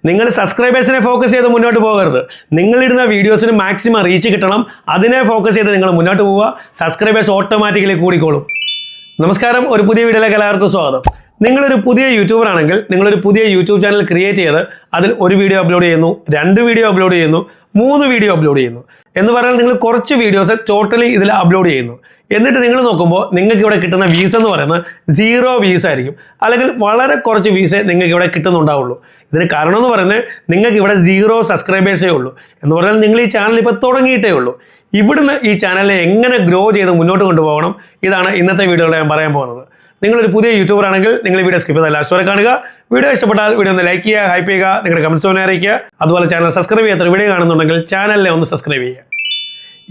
നിങ്ങൾ സബ്സ്ക്രൈബേഴ്സിനെ ഫോക്കസ് ചെയ്ത് മുന്നോട്ട് പോകരുത്. നിങ്ങളിടുന്ന വീഡിയോസിന് മാക്സിമം റീച്ച് കിട്ടണം. അതിനെ ഫോക്കസ് ചെയ്ത് നിങ്ങൾ മുന്നോട്ട് പോവുക. സബ്സ്ക്രൈബേഴ്സ് ഓട്ടോമാറ്റിക്കലി കൂടിക്കോളും. നമസ്കാരം, ഒരു പുതിയ വീഡിയോയിലേക്ക് എല്ലാവർക്കും സ്വാഗതം. നിങ്ങളൊരു പുതിയ യൂട്യൂബർ ആണെങ്കിൽ നിങ്ങളൊരു പുതിയ യൂട്യൂബ് ചാനൽ ക്രിയേറ്റ് ചെയ്ത് അതിൽ ഒരു വീഡിയോ അപ്ലോഡ് ചെയ്യുന്നു, 2 വീഡിയോ അപ്ലോഡ് ചെയ്യുന്നു, 3 വീഡിയോ അപ്ലോഡ് ചെയ്യുന്നു എന്ന് പറഞ്ഞാൽ നിങ്ങൾ കുറച്ച് വീഡിയോസ് ടോട്ടലി ഇതിൽ അപ്ലോഡ് ചെയ്യുന്നു. എന്നിട്ട് നിങ്ങൾ നോക്കുമ്പോൾ നിങ്ങൾക്ക് ഇവിടെ കിട്ടുന്ന വ്യൂസ് എന്ന് പറയുന്നത് 0 വ്യൂസ് ആയിരിക്കും, അല്ലെങ്കിൽ വളരെ കുറച്ച് വ്യൂസേ നിങ്ങൾക്ക് ഇവിടെ കിട്ടുന്നുണ്ടാവുള്ളൂ. ഇതിന് കാരണം എന്ന് പറയുന്നത് നിങ്ങൾക്ക് ഇവിടെ 0 സബ്സ്ക്രൈബേഴ്സേ ഉള്ളൂ എന്ന് പറഞ്ഞാൽ നിങ്ങൾ ഈ ചാനൽ ഇപ്പോൾ തുടങ്ങിയിട്ടേ ഉള്ളൂ. ഇവിടുന്ന് ഈ ചാനലിനെ എങ്ങനെ ഗ്രോ ചെയ്ത് മുന്നോട്ട് കൊണ്ടുപോകണം, ഇതാണ് ഇന്നത്തെ വീഡിയോയിൽ ഞാൻ പറയാൻ പോകുന്നത്. നിങ്ങളൊരു പുതിയ യൂട്യൂബർ ആണെങ്കിൽ നിങ്ങൾ വീഡിയോ സ്കിപ്പ് ചെയ്ത് ലാസ്റ്റ് വരെ കാണുക. വീഡിയോ ഇഷ്ടപ്പെട്ടാൽ വീഡിയോ ഒന്ന് ലൈക്ക് ചെയ്യുക, ഹൈപ്പ് ചെയ്യുക, നിങ്ങളുടെ കമൻറ്റ്സ് ഒന്ന് അറിയിക്കുക. അതുപോലെ ചാനൽ സബ്സ്ക്രൈബ് ചെയ്യാത്ത വീഡിയോ കാണുന്നുണ്ടെങ്കിൽ ചാനലിനെ ഒന്ന് സബ്സ്ക്രൈബ് ചെയ്യുക.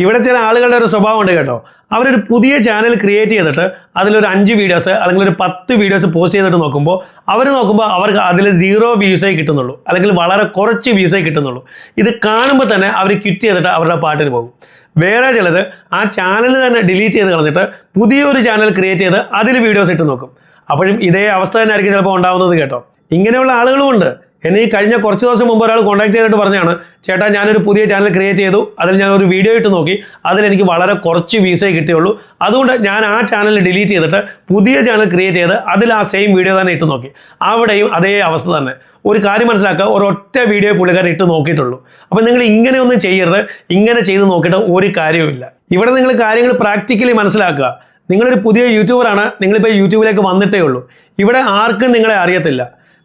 ഇവിടെ ചില ആളുകളുടെ ഒരു സ്വഭാവം ഉണ്ട് കേട്ടോ. അവരൊരു പുതിയ ചാനൽ ക്രിയേറ്റ് ചെയ്തിട്ട് അതിലൊരു 5 വീഡിയോസ് അല്ലെങ്കിൽ ഒരു 10 വീഡിയോസ് പോസ്റ്റ് ചെയ്തിട്ട് നോക്കുമ്പോൾ അവർക്ക് അതിൽ 0 വ്യൂസേ കിട്ടുന്നുള്ളൂ, അല്ലെങ്കിൽ വളരെ കുറച്ച് വ്യൂസേ കിട്ടുന്നുള്ളൂ. ഇത് കാണുമ്പോൾ തന്നെ അവർ ക്വിറ്റ് ചെയ്തിട്ട് അവരുടെ പാട്ടിന് പോകും. വേറെ ചിലർ ആ ചാനൽ തന്നെ ഡിലീറ്റ് ചെയ്ത് കളഞ്ഞിട്ട് പുതിയൊരു ചാനൽ ക്രിയേറ്റ് ചെയ്ത് അതിൽ വീഡിയോസ് ഇട്ട് നോക്കും. അപ്പോഴും ഇതേ അവസ്ഥ തന്നെ ആയിരിക്കും ചിലപ്പോൾ ഉണ്ടാവുന്നത് കേട്ടോ. ഇങ്ങനെയുള്ള ആളുകളും ഉണ്ട്. എന്നെ ഈ കഴിഞ്ഞ കുറച്ച് ദിവസം മുമ്പ് ഒരാൾ കോൺടാക്ട് ചെയ്തിട്ട് പറഞ്ഞാണ്, ചേട്ടാ ഞാനൊരു പുതിയ ചാനൽ ക്രിയേറ്റ് ചെയ്തു, അതിൽ ഞാനൊരു വീഡിയോ ഇട്ട് നോക്കി, അതിലെനിക്ക് വളരെ കുറച്ച് വ്യൂസേ കിട്ടിയുള്ളൂ, അതുകൊണ്ട് ഞാൻ ആ ചാനൽ ഡിലീറ്റ് ചെയ്തിട്ട് പുതിയ ചാനൽ ക്രിയേറ്റ് ചെയ്ത് അതിൽ ആ സെയിം വീഡിയോ തന്നെ ഇട്ട് നോക്കി. അവിടെയും അതേ അവസ്ഥ തന്നെ. ഒരു കാര്യം മനസ്സിലാക്കുക, ഒരൊറ്റ വീഡിയോ പുള്ളിക്കാരൻ ഇട്ട് നോക്കിയിട്ടുള്ളൂ. അപ്പം നിങ്ങൾ ഇങ്ങനെയൊന്നും ചെയ്യരുത്. ഇങ്ങനെ ചെയ്ത് നോക്കിയിട്ട് ഒരു കാര്യവുമില്ല. ഇവിടെ നിങ്ങൾ കാര്യങ്ങൾ പ്രാക്ടിക്കലി മനസ്സിലാക്കുക. നിങ്ങളൊരു പുതിയ യൂട്യൂബറാണ്, നിങ്ങളിപ്പോൾ യൂട്യൂബിലേക്ക് വന്നിട്ടേ ഉള്ളൂ. ഇവിടെ ആർക്കും നിങ്ങളെ അറിയത്തില്ല.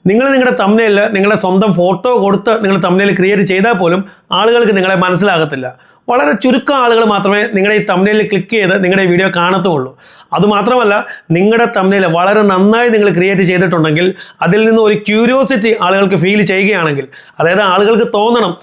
നിങ്ങളുടെ തംബ്നെയിൽ നിങ്ങളുടെ സ്വന്തം ഫോട്ടോ കൊടുത്ത് നിങ്ങൾ തംബ്നെയിൽ ക്രിയേറ്റ് ചെയ്താൽ പോലും ആളുകൾക്ക് നിങ്ങളെ മനസ്സിലാകത്തില്ല. വളരെ ചുരുക്കം ആളുകൾ മാത്രമേ നിങ്ങളുടെ ഈ തംബ്നെയിൽ ക്ലിക്ക് ചെയ്ത് നിങ്ങളുടെ വീഡിയോ കാണത്തുള്ളൂ. അതുമാത്രമല്ല, നിങ്ങളുടെ തംബ്നെയിൽ വളരെ നന്നായി നിങ്ങൾ ക്രിയേറ്റ് ചെയ്തിട്ടുണ്ടെങ്കിൽ അതിൽ നിന്ന് ഒരു ക്യൂരിയോസിറ്റി ആളുകൾക്ക് ഫീൽ ചെയ്യുകയാണെങ്കിൽ, അതായത് ആളുകൾക്ക് തോന്നണം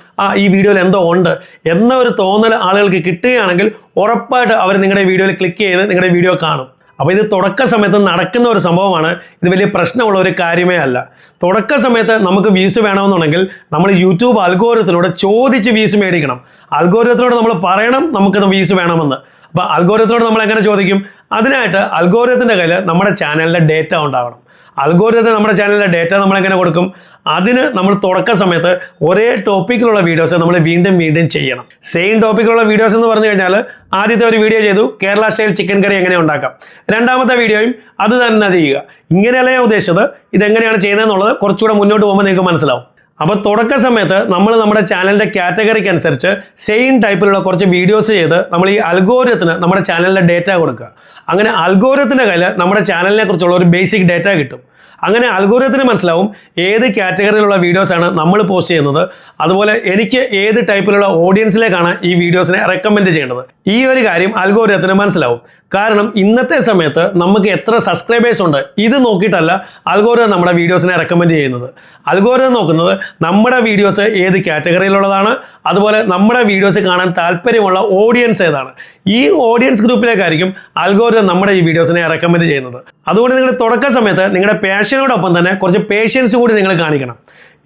ഈ വീഡിയോയിൽ എന്തോ ഉണ്ട് എന്ന ഒരു തോന്നൽ ആളുകൾക്ക് കിട്ടുകയാണെങ്കിൽ ഉറപ്പായിട്ട് അവർ നിങ്ങളുടെ വീഡിയോയിൽ ക്ലിക്ക് ചെയ്ത് നിങ്ങളുടെ വീഡിയോ കാണും. അപ്പോൾ ഇത് തുടക്ക സമയത്ത് നടക്കുന്ന ഒരു സംഭവമാണ്. ഇത് വലിയ പ്രശ്നമുള്ള ഒരു കാര്യമേ അല്ല. തുടക്ക സമയത്ത് നമുക്ക് വ്യൂസ് വേണമെന്നുണ്ടെങ്കിൽ നമ്മൾ യൂട്യൂബ് അൽഗോരിതത്തിലൂടെ ചോദിച്ച് വ്യൂസ് മേടിക്കണം. അൽഗോരിതത്തിലൂടെ നമ്മൾ പറയണം നമുക്കിത് വ്യൂസ് വേണമെന്ന്. അപ്പോൾ അൽഗോരിതത്തിലൂടെ നമ്മൾ എങ്ങനെ ചോദിക്കും? അതിനായിട്ട് അൽഗോരിതത്തിൻ്റെ കയ്യിൽ നമ്മുടെ ചാനലിൻ്റെ ഡേറ്റ ഉണ്ടാവണം. അൽഗോരിതത്തിന് നമ്മുടെ ചാനലിലെ ഡേറ്റ നമ്മൾ എങ്ങനെ കൊടുക്കും? അതിന് നമ്മൾ തുടക്ക സമയത്ത് ഒരേ ടോപ്പിക്കിലുള്ള വീഡിയോസ് നമ്മൾ വീണ്ടും ചെയ്യണം. സെയിം ടോപ്പിക്കിലുള്ള വീഡിയോസ് എന്ന് പറഞ്ഞു കഴിഞ്ഞാൽ ആദ്യത്തെ ഒരു വീഡിയോ ചെയ്തു, കേരള സ്റ്റൈൽ ചിക്കൻ കറി എങ്ങനെ ഉണ്ടാക്കാം, രണ്ടാമത്തെ വീഡിയോയും അത് തന്നെ ചെയ്യുക. ഇങ്ങനെയല്ല ഞാൻ ഉദ്ദേശിച്ചത്. ഇതെങ്ങനെയാണ് ചെയ്യുന്നതെന്നുള്ളത് കുറച്ചുകൂടെ മുന്നോട്ട് പോകുമ്പോൾ നിങ്ങൾക്ക് മനസ്സിലാവും. അപ്പോൾ തുടക്ക സമയത്ത് നമ്മൾ നമ്മുടെ ചാനലിൻ്റെ കാറ്റഗറിക്ക് അനുസരിച്ച് സെയിം ടൈപ്പിലുള്ള കുറച്ച് വീഡിയോസ് ചെയ്ത് നമ്മൾ ഈ അൽഗോരിതത്തിന് നമ്മുടെ ചാനലിൻ്റെ ഡേറ്റ കൊടുക്കുക. അങ്ങനെ അൽഗോരിതത്തിൻ്റെ കയ്യിൽ നമ്മുടെ ചാനലിനെ കുറിച്ചുള്ള ഒരു ബേസിക് ഡേറ്റ കിട്ടും. അങ്ങനെ അൽഗോരിതത്തിന് മനസ്സിലാവും ഏത് കാറ്റഗറിയിലുള്ള വീഡിയോസാണ് നമ്മൾ പോസ്റ്റ് ചെയ്യുന്നത്, അതുപോലെ എനിക്ക് ഏത് ടൈപ്പിലുള്ള ഓഡിയൻസിലേക്കാണ് ഈ വീഡിയോസിനെ റെക്കമെൻഡ് ചെയ്യേണ്ടത്. ഈ ഒരു കാര്യം അൽഗോരിതത്തിന് മനസ്സിലാവും. കാരണം ഇന്നത്തെ സമയത്ത് നമുക്ക് എത്ര സബ്സ്ക്രൈബേഴ്സ് ഉണ്ട് ഇത് നോക്കിയിട്ടല്ല അൽഗോരിതം നമ്മുടെ വീഡിയോസിനെ റെക്കമെൻഡ് ചെയ്യുന്നത്. അൽഗോരിതം നോക്കുന്നത് നമ്മുടെ വീഡിയോസ് ഏത് കാറ്റഗറിയിലുള്ളതാണ്, അതുപോലെ നമ്മുടെ വീഡിയോസ് കാണാൻ താല്പര്യമുള്ള ഓഡിയൻസ് ഏതാണ്. ഈ ഓഡിയൻസ് ഗ്രൂപ്പിലേക്കായിരിക്കും അൽഗോരിതം നമ്മുടെ ഈ വീഡിയോസിനെ റെക്കമെൻഡ് ചെയ്യുന്നത്. അതുകൊണ്ട് നിങ്ങൾ തുടക്ക സമയത്ത് നിങ്ങളുടെ പാഷനോടൊപ്പം തന്നെ കുറച്ച് പേഷ്യൻസ് കൂടി നിങ്ങൾ കാണിക്കണം.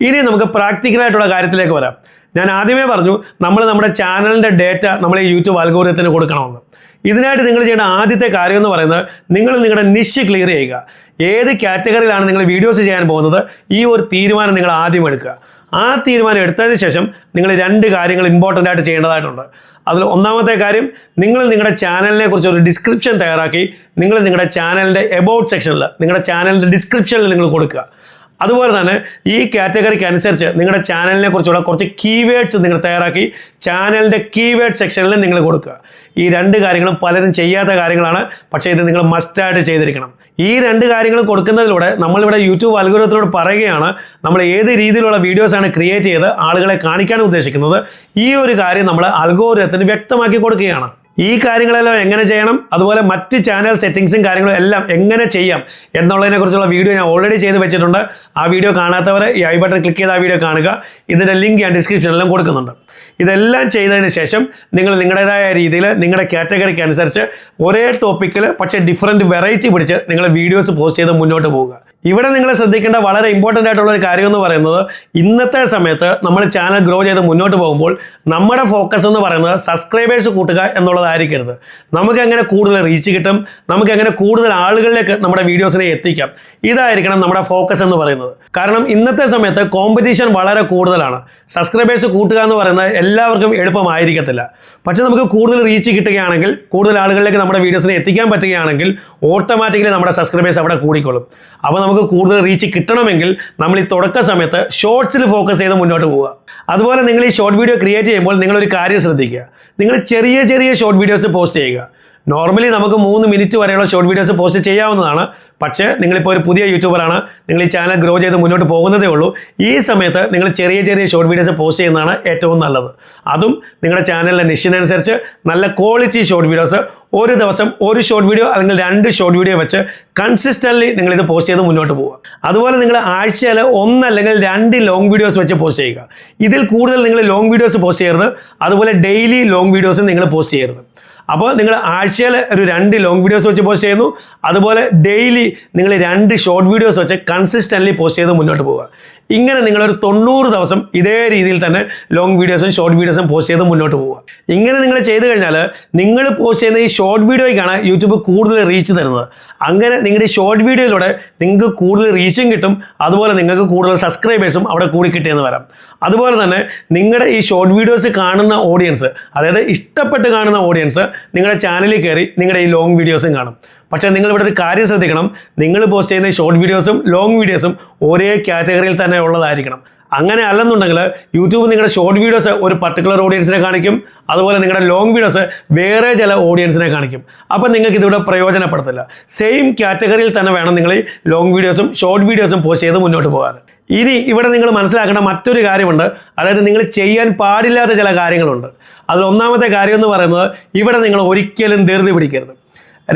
ഇനി നമുക്ക് പ്രാക്ടിക്കലായിട്ടുള്ള കാര്യത്തിലേക്ക് വരാം. ഞാൻ ആദ്യമേ പറഞ്ഞു നമ്മുടെ ചാനലിൻ്റെ ഡേറ്റ നമ്മൾ ഈ യൂട്യൂബ് അൽഗോരിതത്തിന് കൊടുക്കണമെന്ന്. ഇതിനായിട്ട് നിങ്ങൾ ചെയ്യേണ്ട ആദ്യത്തെ കാര്യം എന്ന് പറയുന്നത് നിങ്ങളുടെ നിഷ് ക്ലിയർ ചെയ്യുക. ഏത് കാറ്റഗറിയിലാണ് നിങ്ങൾ വീഡിയോസ് ചെയ്യാൻ പോകുന്നത്, ഈ ഒരു തീരുമാനം നിങ്ങൾ ആദ്യം എടുക്കുക. ആ തീരുമാനം എടുത്തതിന് ശേഷം നിങ്ങൾ 2 കാര്യങ്ങൾ ഇമ്പോർട്ടൻ്റ് ആയിട്ട് ചെയ്യേണ്ടതായിട്ടുണ്ട്. അതിൽ ഒന്നാമത്തെ കാര്യം, നിങ്ങളുടെ ചാനലിനെ കുറിച്ച് ഒരു ഡിസ്ക്രിപ്ഷൻ തയ്യാറാക്കി നിങ്ങളുടെ ചാനലിൻ്റെ എബൌട്ട് സെക്ഷനിൽ നിങ്ങളുടെ ചാനലിൻ്റെ ഡിസ്ക്രിപ്ഷനിൽ നിങ്ങൾ കൊടുക്കുക. അതുപോലെ തന്നെ ഈ കാറ്റഗറിക്ക് അനുസരിച്ച് നിങ്ങളുടെ ചാനലിനെ കുറിച്ചുള്ള കുറച്ച് കീവേഡ്സ് നിങ്ങൾ തയ്യാറാക്കി ചാനലിൻ്റെ കീവേഡ് സെക്ഷനിൽ നിങ്ങൾ കൊടുക്കുക. ഈ 2 കാര്യങ്ങളും പലരും ചെയ്യാത്ത കാര്യങ്ങളാണ്, പക്ഷേ ഇത് നിങ്ങൾ മസ്റ്റായിട്ട് ചെയ്തിരിക്കണം. ഈ 2 കാര്യങ്ങൾ കൊടുക്കുന്നതിലൂടെ നമ്മളിവിടെ യൂട്യൂബ് അൽഗോരിതത്തിനോട് പറയുകയാണ് നമ്മൾ ഏത് രീതിയിലുള്ള വീഡിയോസാണ് ക്രിയേറ്റ് ചെയ്ത് ആളുകളെ കാണിക്കാൻ ഉദ്ദേശിക്കുന്നത്. ഈ ഒരു കാര്യം നമ്മൾ അൽഗോരിതത്തിന് വ്യക്തമാക്കി കൊടുക്കുകയാണ്. ഈ കാര്യങ്ങളെല്ലാം എങ്ങനെ ചെയ്യണം, അതുപോലെ മറ്റ് ചാനൽ സെറ്റിങ്സും കാര്യങ്ങളും എല്ലാം എങ്ങനെ ചെയ്യാം എന്നുള്ളതിനെ കുറിച്ചുള്ള വീഡിയോ ഞാൻ ഓൾറെഡി ചെയ്ത് വെച്ചിട്ടുണ്ട്. ആ വീഡിയോ കാണാത്തവർ ഈ ഐ ബട്ടൺ ക്ലിക്ക് ചെയ്ത് ആ വീഡിയോ കാണുക. ഇതിൻ്റെ ലിങ്ക് ഞാൻ ഡിസ്ക്രിപ്ഷനിലെല്ലാം കൊടുക്കുന്നുണ്ട്. ഇതെല്ലാം ചെയ്തതിന് ശേഷം നിങ്ങൾ നിങ്ങളുടേതായ രീതിയിൽ നിങ്ങളുടെ കാറ്റഗറിക്ക് അനുസരിച്ച് ഒരേ ടോപ്പിക്കിൽ പക്ഷേ ഡിഫറൻറ്റ് വെറൈറ്റി പിടിച്ച് നിങ്ങൾ വീഡിയോസ് പോസ്റ്റ് ചെയ്ത് മുന്നോട്ട് പോവുക. ഇവിടെ നിങ്ങൾ ശ്രദ്ധിക്കേണ്ട വളരെ ഇമ്പോർട്ടൻ്റ് ആയിട്ടുള്ള ഒരു കാര്യം എന്ന് പറയുന്നത് ഇന്നത്തെ സമയത്ത് നമ്മൾ ചാനൽ ഗ്രോ ചെയ്ത് മുന്നോട്ട് പോകുമ്പോൾ നമ്മുടെ ഫോക്കസ് എന്ന് പറയുന്നത് സബ്സ്ക്രൈബേഴ്സ് കൂട്ടുക എന്നുള്ളതായിരിക്കരുത്. നമുക്ക് എങ്ങനെ കൂടുതൽ റീച്ച് കിട്ടും, നമുക്ക് എങ്ങനെ കൂടുതൽ ആളുകളിലേക്ക് നമ്മുടെ വീഡിയോസിനെ എത്തിക്കാം, ഇതായിരിക്കണം നമ്മുടെ ഫോക്കസ് എന്ന് പറയുന്നത്. കാരണം ഇന്നത്തെ സമയത്ത് കോമ്പറ്റീഷൻ വളരെ കൂടുതലാണ്. സബ്സ്ക്രൈബേഴ്സ് കൂട്ടുക എന്ന് പറയുന്നത് എല്ലാവർക്കും എളുപ്പമായിരിക്കത്തില്ല. പക്ഷേ നമുക്ക് കൂടുതൽ റീച്ച് കിട്ടുകയാണെങ്കിൽ, കൂടുതൽ ആളുകളിലേക്ക് നമ്മുടെ വീഡിയോസിനെ എത്തിക്കാൻ പറ്റുകയാണെങ്കിൽ ഓട്ടോമാറ്റിക്കലി നമ്മുടെ സബ്സ്ക്രൈബേഴ്സ് അവിടെ കൂടിക്കൊള്ളും. അപ്പോൾ നമുക്ക് കൂടുതൽ റീച്ച് കിട്ടണമെങ്കിൽ നമ്മൾ ഈ തുടക്ക സമയത്ത് ഷോർട്സിൽ ഫോക്കസ് ചെയ്ത് മുന്നോട്ട് പോവുക. അതുപോലെ നിങ്ങൾ ഈ ഷോർട്ട് വീഡിയോ ക്രിയേറ്റ് ചെയ്യുമ്പോൾ നിങ്ങളൊരു കാര്യം ശ്രദ്ധിക്കുക. നിങ്ങൾ ചെറിയ ചെറിയ ഷോർട്ട് വീഡിയോസ് പോസ്റ്റ് ചെയ്യുക. നോർമലി നമുക്ക് 3 മിനിറ്റ് വരെയുള്ള ഷോർട്ട് വീഡിയോസ് പോസ്റ്റ് ചെയ്യാവുന്നതാണ്. പക്ഷേ നിങ്ങളിപ്പോൾ ഒരു പുതിയ യൂട്യൂബറാണ്, നിങ്ങൾ ഈ ചാനൽ ഗ്രോ ചെയ്ത് മുന്നോട്ട് പോകുന്നതേ ഉള്ളൂ. ഈ സമയത്ത് നിങ്ങൾ ചെറിയ ചെറിയ ഷോർട്ട് വീഡിയോസ് പോസ്റ്റ് ചെയ്യുന്നതാണ് ഏറ്റവും നല്ലത്. അതും നിങ്ങളുടെ ചാനലിലെ നിഷിനനുസരിച്ച് നല്ല ക്വാളിറ്റി ഷോർട്ട് വീഡിയോസ്, ഒരു ദിവസം ഒരു ഷോർട്ട് വീഡിയോ അല്ലെങ്കിൽ 2 ഷോർട്ട് വീഡിയോ വെച്ച് കൺസിസ്റ്റൻ്റ്ലി നിങ്ങളിത് പോസ്റ്റ് ചെയ്ത് മുന്നോട്ട് പോവുക. അതുപോലെ നിങ്ങൾ ആഴ്ചയിൽ 1 അല്ലെങ്കിൽ 2 ലോങ് വീഡിയോസ് വെച്ച് പോസ്റ്റ് ചെയ്യുക. ഇതിൽ കൂടുതൽ നിങ്ങൾ ലോങ് വീഡിയോസ് പോസ്റ്റ് ചെയ്യരുത്. അതുപോലെ ഡെയിലി ലോങ് വീഡിയോസ് നിങ്ങൾ പോസ്റ്റ് ചെയ്യരുത്. അപ്പോൾ നിങ്ങൾ ആഴ്ചയിൽ ഒരു 2 ലോങ് വീഡിയോസ് വെച്ച് പോസ്റ്റ് ചെയ്യുന്നു, അതുപോലെ ഡെയിലി നിങ്ങൾ 2 ഷോർട്ട് വീഡിയോസ് വെച്ച് കൺസിസ്റ്റൻ്റ്ലി പോസ്റ്റ് ചെയ്ത് മുന്നോട്ട് പോവുക. ഇങ്ങനെ നിങ്ങളൊരു 90 ദിവസം ഇതേ രീതിയിൽ തന്നെ ലോങ് വീഡിയോസും ഷോർട്ട് വീഡിയോസും പോസ്റ്റ് ചെയ്ത് മുന്നോട്ട് പോവുക. ഇങ്ങനെ നിങ്ങൾ ചെയ്ത് കഴിഞ്ഞാൽ നിങ്ങൾ പോസ്റ്റ് ചെയ്യുന്ന ഈ ഷോർട്ട് വീഡിയോയ്ക്കാണ് യൂട്യൂബ് കൂടുതൽ റീച്ച് തരുന്നത്. അങ്ങനെ നിങ്ങളുടെ ഈ ഷോർട്ട് വീഡിയോയിലൂടെ നിങ്ങൾക്ക് കൂടുതൽ റീച്ചും കിട്ടും, അതുപോലെ നിങ്ങൾക്ക് കൂടുതൽ സബ്സ്ക്രൈബേഴ്സും അവിടെ കൂടി കിട്ടിയെന്ന് വരാം. അതുപോലെ തന്നെ നിങ്ങളുടെ ഈ ഷോർട്ട് വീഡിയോസ് കാണുന്ന ഓഡിയൻസ്, അതായത് ഇഷ്ടപ്പെട്ട് കാണുന്ന ഓഡിയൻസ് നിങ്ങളുടെ ചാനലിൽ കയറി നിങ്ങളുടെ ഈ ലോങ് വീഡിയോസും കാണും. പക്ഷേ നിങ്ങൾ ഇവിടെ ഒരു കാര്യം ശ്രദ്ധിക്കണം, നിങ്ങൾ പോസ്റ്റ് ചെയ്യുന്ന ഷോർട്ട് വീഡിയോസും ലോങ് വീഡിയോസും ഒരേ കാറ്റഗറിയിൽ തന്നെ ഉള്ളതായിരിക്കണം. അങ്ങനെ അല്ലെന്നുണ്ടെങ്കിൽ യൂട്യൂബ് നിങ്ങളുടെ ഷോർട്ട് വീഡിയോസ് ഒരു പർട്ടിക്കുലർ ഓഡിയൻസിനെ കാണിക്കും, അതുപോലെ നിങ്ങളുടെ ലോങ് വീഡിയോസ് വേറെ ചില ഓഡിയൻസിനെ കാണിക്കും. അപ്പം നിങ്ങൾക്ക് ഇതിവിടെ പ്രയോജനപ്പെടുത്തില്ല. സെയിം കാറ്റഗറിയിൽ തന്നെ വേണം നിങ്ങൾ ഈ ലോങ് വീഡിയോസും ഷോർട്ട് വീഡിയോസും പോസ്റ്റ് ചെയ്ത് മുന്നോട്ട് പോകാൻ. ഇനി ഇവിടെ നിങ്ങൾ മനസ്സിലാക്കേണ്ട മറ്റൊരു കാര്യമുണ്ട്, അതായത് നിങ്ങൾ ചെയ്യാൻ പാടില്ലാത്ത ചില കാര്യങ്ങളുണ്ട്. അതിൽ ഒന്നാമത്തെ കാര്യം എന്ന് പറയുന്നത്, ഇവിടെ നിങ്ങൾ ഒരിക്കലും ധൃതി പിടിക്കരുത്.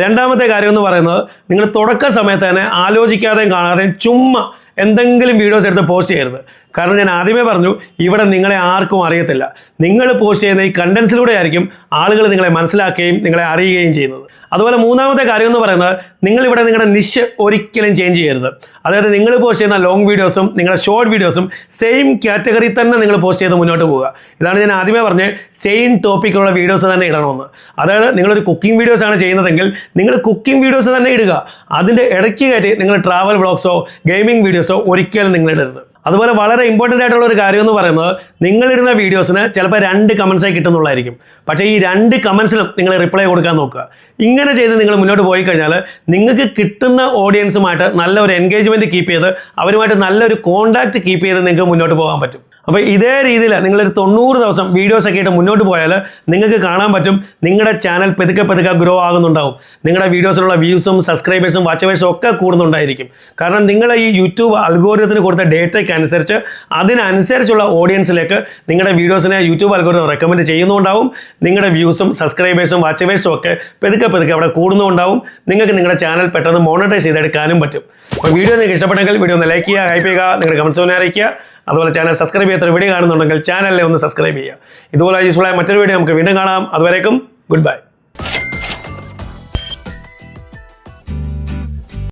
രണ്ടാമത്തെ കാര്യം എന്ന് പറയുന്നത്, നിങ്ങൾ തുടക്ക സമയത്ത് തന്നെ ആലോചിക്കാതെയും കാണാതെയും ചുമ്മാ എന്തെങ്കിലും വീഡിയോസ് എടുത്ത് പോസ്റ്റ് ചെയ്യരുത്. കാരണം ഞാൻ ആദ്യമേ പറഞ്ഞു, ഇവിടെ നിങ്ങളെ ആർക്കും അറിയത്തില്ല. നിങ്ങൾ പോസ്റ്റ് ചെയ്യുന്ന ഈ കണ്ടൻസിലൂടെ ആയിരിക്കും ആളുകൾ നിങ്ങളെ മനസ്സിലാക്കുകയും നിങ്ങളെ അറിയുകയും ചെയ്യുന്നത്. അതുപോലെ മൂന്നാമത്തെ കാര്യം എന്ന് പറയുന്നത്, നിങ്ങളിവിടെ നിങ്ങളുടെ നിഷ് ഒരിക്കലും ചേഞ്ച് ചെയ്യരുത്. അതായത് നിങ്ങൾ പോസ്റ്റ് ചെയ്യുന്ന ലോങ് വീഡിയോസും നിങ്ങളുടെ ഷോർട്ട് വീഡിയോസും സെയിം കാറ്റഗറി തന്നെ നിങ്ങൾ പോസ്റ്റ് ചെയ്ത് മുന്നോട്ട് പോവുക. ഇതാണ് ഞാൻ ആദ്യമേ പറഞ്ഞത്, സെയിം ടോപ്പിക്കുള്ള വീഡിയോസ് തന്നെ ഇടണമെന്ന്. അതായത് നിങ്ങളൊരു കുക്കിംഗ് വീഡിയോസ് ആണ് ചെയ്യുന്നതെങ്കിൽ നിങ്ങൾ കുക്കിംഗ് വീഡിയോസ് തന്നെ ഇടുക. അതിൻ്റെ ഇടയ്ക്ക് കയറ്റി നിങ്ങൾ ട്രാവൽ വ്ളോഗ്സോ ഗെയിമിംഗ് വീഡിയോസോ ഒരിക്കലും നിങ്ങൾ ഇടരുത്. അതുപോലെ വളരെ ഇമ്പോർട്ടൻ്റ് ആയിട്ടുള്ള ഒരു കാര്യം എന്ന് പറയുന്നത്, നിങ്ങളിടുന്ന വീഡിയോസിന് ചിലപ്പോൾ 2 കമൻസായി കിട്ടുന്നുള്ളായിരിക്കും. പക്ഷേ ഈ 2 കമൻസിനും നിങ്ങൾ റിപ്ലൈ കൊടുക്കാൻ നോക്കുക. ഇങ്ങനെ ചെയ്ത് നിങ്ങൾ മുന്നോട്ട് പോയി കഴിഞ്ഞാൽ നിങ്ങൾക്ക് കിട്ടുന്ന ഓഡിയൻസുമായിട്ട് നല്ല ഒരു എൻഗേജ്മെൻറ്റ് കീപ്പ് ചെയ്ത് അവരുമായിട്ട് നല്ലൊരു കോൺടാക്റ്റ് കീപ്പ് ചെയ്ത് നിങ്ങൾക്ക് മുന്നോട്ട് പോകാൻ പറ്റും. അപ്പോൾ ഇതേ രീതിയിൽ നിങ്ങളൊരു 90 ദിവസം വീഡിയോസൊക്കെ ആയിട്ട് മുന്നോട്ട് പോയാൽ നിങ്ങൾക്ക് കാണാൻ പറ്റും നിങ്ങളുടെ ചാനൽ പതുക്കെ പതുക്കെ ഗ്രോ ആകുന്നുണ്ടാവും. നിങ്ങളുടെ വീഡിയോസിലുള്ള വ്യൂസും സബ്സ്ക്രൈബേഴ്സും വാച്ചവേഴ്സും ഒക്കെ കൂടുന്നുണ്ടായിരിക്കും. കാരണം നിങ്ങൾ ഈ യൂട്യൂബ് അൽഗോരിതത്തിന് കൊടുത്ത ഡേറ്റയ്ക്ക് അനുസരിച്ച് അതിനനുസരിച്ചുള്ള ഓഡിയൻസിലേക്ക് നിങ്ങളുടെ വീഡിയോസിനെ യൂട്യൂബ് അൽഗോരിതം റെക്കമെൻഡ് ചെയ്യുന്നുണ്ടാവും. നിങ്ങളുടെ വ്യൂസും സബ്സ്ക്രൈബേഴ്സും വാച്ചവേഴ്സും ഒക്കെ പതുക്കെ പതുക്കെ അവിടെ കൂടുന്നുണ്ടാവും. നിങ്ങൾക്ക് നിങ്ങളുടെ ചാനൽ പെട്ടെന്ന് മോണിറ്റൈസ് ചെയ്തെടുക്കാനും പറ്റും. അപ്പോൾ വീഡിയോ നിങ്ങൾക്ക് ഇഷ്ടപ്പെട്ടെങ്കിൽ വീഡിയോ ഒന്ന് ലൈക്ക് ചെയ്യുക, ഹൈപ്പ് ചെയ്യുക, നിങ്ങളുടെ കമൻസ് ഒന്ന് അറിയിക്കുക. അതുപോലെ ചാനൽ സബ്സ്ക്രൈബ് ചെയ്യാത്ത വീഡിയോ കാണുന്നുണ്ടെങ്കിൽ ചാനലിനെ ഒന്ന് സബ്സ്ക്രൈബ് ചെയ്യുക. ഇതുപോലെ യൂസ്ഫുൾ ആയ മറ്റൊരു വീഡിയോ നമുക്ക് വീണ്ടും കാണാം. അതുവരേക്കും ഗുഡ് ബൈ.